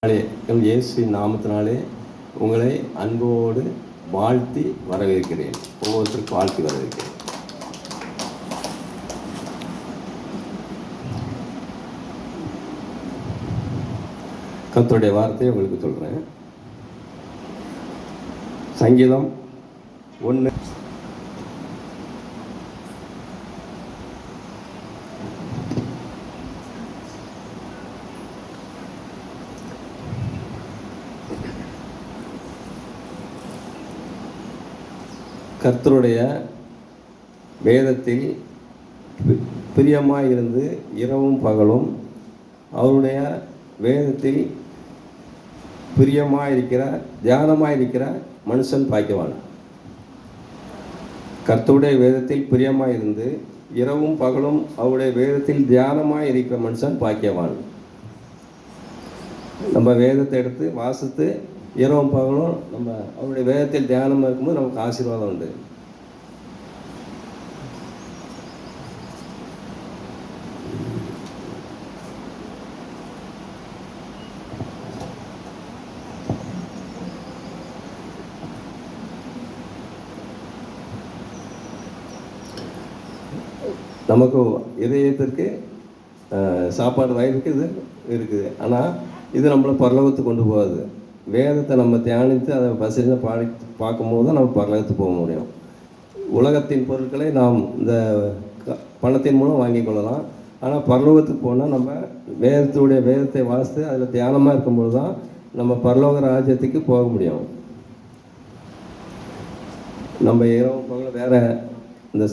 இயேசுவின் நாமத்தினாலே உங்களை அன்போடு வாழ்த்தி வரவேற்கிறேன். ஒவ்வொருத்தருக்கும் வாழ்த்தி வரவேற்கிறேன். கர்த்தருடைய வார்த்தையை உங்களுக்கு சொல்கிறேன். சங்கீதம் 1 கர்த்தருடைய வேதத்தில் பிரியமாயிருந்து இரவும் பகலும் அவருடைய வேதத்தில் பிரியமாயிருக்கிற தியானமாயிருக்கிற மனுஷன் பாக்கியவான். கர்த்தருடைய வேதத்தில் பிரியமாயிருந்து இரவும் பகலும் அவருடைய வேதத்தில் தியானமாக இருக்கிற மனுஷன் பாக்கியவான். நம்ம வேதத்தை எடுத்து வாசித்து இரவும் பகலும் நம்ம அவருடைய வேதத்தில் தியானமாக இருக்கும்போது நமக்கு ஆசீர்வாதம் உண்டு. நமக்கு இதயத்திற்கு சாப்பாடு வயிறுக்கு இது இருக்குது. ஆனால் இது நம்மளை பரலோகத்துக்கு கொண்டு போகாது. வேதத்தை நம்ம தியானித்து அதை வசதியாக பார்க்கும்போது தான் நம்ம பரலோகத்துக்கு போக முடியும். உலகத்தின் பொருட்களை நாம் இந்த பணத்தின் மூலம் வாங்கி கொள்ளலாம். ஆனால் பரலோகத்துக்கு போனால் நம்ம வேதத்தை வாசித்து அதில் தியானமாக இருக்கும்போது தான் நம்ம பரலோக ராஜ்யத்துக்கு போக முடியும். நம்ம இரவு பகல வேறு இந்த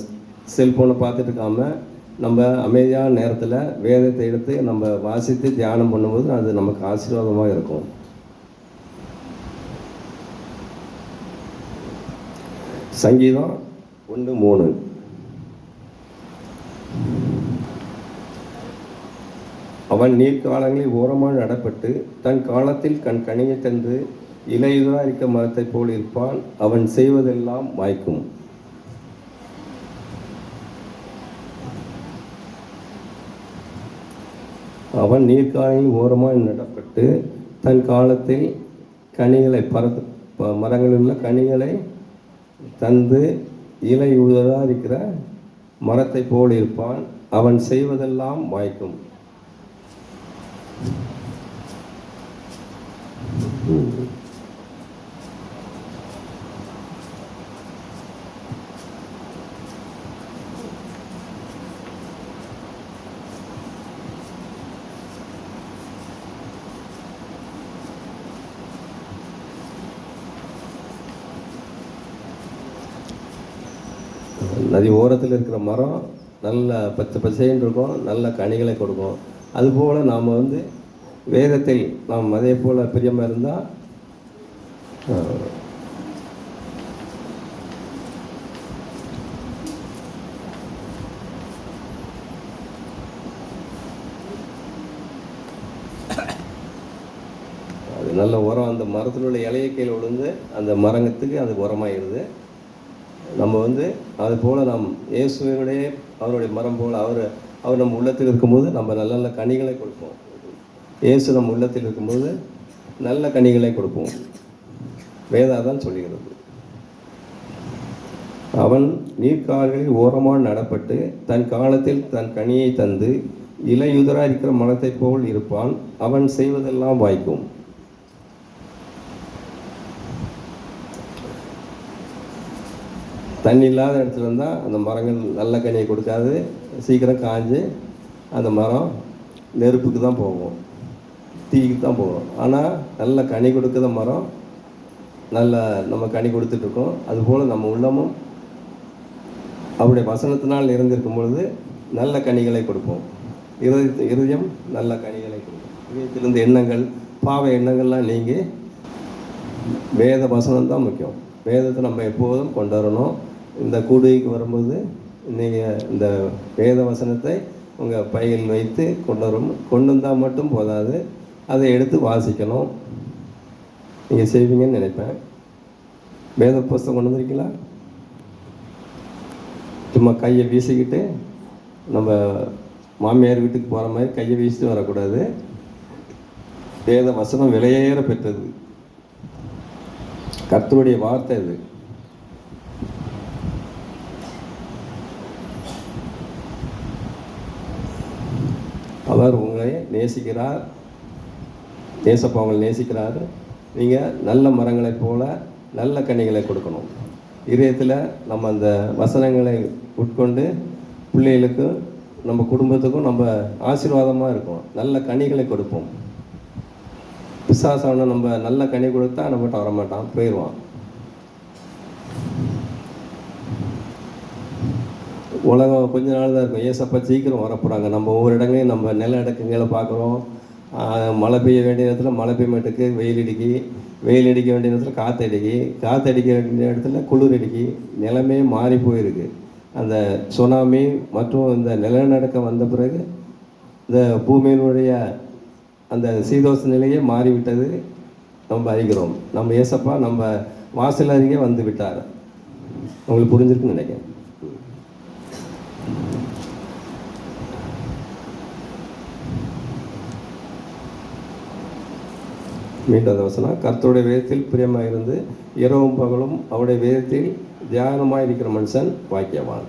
செல்ஃபோனை பார்த்துட்டு இருக்காமல் நம்ம அமைதியான நேரத்தில் வேதத்தை எடுத்து நம்ம வாசித்து தியானம் பண்ணும்போது அது நமக்கு ஆசீர்வாதமாக இருக்கும். சங்கீதம் 1:3. அவன் நீர்க்காலங்களில் ஓரமாக நடப்பட்டு தன் காலத்தில் கனியை தந்து இலையுதராக இருக்க மரத்தை போல் இருப்பான். அவன் செய்வதெல்லாம் வாய்க்கும். அவன் நீர்க்காலங்களில் ஓரமாக நடப்பட்டு தன் காலத்தில் கனிகளை மரங்களில் உள்ள கனிகளை தந்து இலை உதராக இருக்கிற மரத்தை போல் இருப்பான். அவன் செய்வதெல்லாம் வாய்க்கும். நதி ஓரத்தில் இருக்கிற மரம் நல்ல பச்சை பச்சைன்னு இருக்கும், நல்ல கனிகளை கொடுக்கும். அதுபோல் நாம் வேதத்தில் நாம் அதே போல் பிரியமாக இருந்தால் அது நல்ல உரம். அந்த மரத்தில் உள்ள இலைய கீழே விழுந்து அந்த மரங்கத்துக்கு அது உரமாகிடுது. நம்ம அது போல் நாம் இயேசுவினுடைய அவருடைய மரம் போல் அவர் நம்ம உள்ளத்தில் இருக்கும்போது நம்ம நல்ல நல்ல கனிகளை கொடுப்போம். இயேசு நம்ம உள்ளத்தில் இருக்கும்போது நல்ல கனிகளை கொடுப்போம். வேதம் தான் சொல்லுகிறது. அவன் நீர்க்கால்களில் ஓரமாக நடப்பட்டு தன் காலத்தில் தன் கனியை தந்து இலையுதராக இருக்கிற மரத்தை போல் இருப்பான். அவன் செய்வதெல்லாம் வாய்க்கும். தண்ணி இல்லாத இடத்துல இருந்தால் அந்த மரங்கள் நல்ல கனியை கொடுக்காது, சீக்கிரம் காஞ்சு அந்த மரம் நெருப்புக்கு தான் போகும், தீக்கு தான் போகும். ஆனால் நல்ல கனி கொடுக்குற மரம் நல்ல நம்ம கனி கொடுத்துட்ருக்கோம். அதுபோல் நம்ம உள்ளமும் அவருடைய வசனத்தினால் இருந்திருக்கும் பொழுது நல்ல கனிகளை கொடுப்போம். இருதயம் நல்ல கனிகளை கொடுக்கும். இதயத்திலிருந்து எண்ணங்கள் பாவ எண்ணங்கள்லாம் நீங்கி வேத வசனம் தான் முக்கியம். வேதத்தை நம்ம எப்போதும் கொண்டு வரணும். இந்த கூடுகைக்கு வரும்போது நீங்கள் இந்த வேத வசனத்தை உங்கள் பையில் வைத்து கொண்டு வந்தால் மட்டும் போதாது, அதை எடுத்து வாசிக்கணும். நீங்கள் செய்வீங்கன்னு நினைப்பேன். வேத புஸ்தகம் கொண்டு வந்திருக்கீங்களா? சும்மா கையை வீசிக்கிட்டு நம்ம மாமியார் வீட்டுக்கு போகிற மாதிரி கையை வீசிட்டு வரக்கூடாது. வேத வசனம் விலையேற பெற்றது. கர்த்தருடைய வார்த்தை இது. அவர் உங்களை நேசிக்கிறார். நேசப்பா உங்களை நேசிக்கிறார். நீங்கள் நல்ல மரங்களைப் போல நல்ல கனிகளை கொடுக்கணும். இதயத்தில் நம்ம அந்த வசனங்களை உட்கொண்டு பிள்ளைகளுக்கும் நம்ம குடும்பத்துக்கும் நம்ம ஆசீர்வாதமாக இருக்கும். நல்ல கனிகளை கொடுப்போம். பிசாசான நம்ம நல்ல கனி கொடுத்தா நம்மகிட்ட வரமாட்டான், போயிடுவான். உலகம் கொஞ்ச நாள் தான் இருக்கும். ஏசப்பா சீக்கிரம் வரப்போகிறாங்க. நம்ம ஒவ்வொரு இடங்களையும் நம்ம நில இடக்குங்களை பார்க்குறோம். மழை பெய்ய வேண்டிய நேரத்தில் மழை பெய்ய மாட்டுக்கு வெயில் அடிக்க வேண்டிய நேரத்தில் காற்றடிக்க வேண்டிய இடத்துல குளிர் அடிக்கி நிலமே மாறி போயிருக்கு. அந்த சுனாமி மற்றும் இந்த நிலநடுக்கம் வந்த பிறகு இந்த பூமியினுடைய அந்த சீதோஷ நிலையே மாறிவிட்டது நம்ம அறிகிறோம். நம்ம ஏசப்பா நம்ம வாசல் அருகே வந்து விட்டார். உங்களுக்கு புரிஞ்சிருக்குன்னு நினைக்கிறேன். மீண்டும் அந்த வசனம், கர்த்தருடைய வேதத்தில் பிரியமாக இருந்து இரவும் பகலும் அவருடைய வேதத்தில் தியானமாக இருக்கிற மனுஷன் பாக்கியவான்.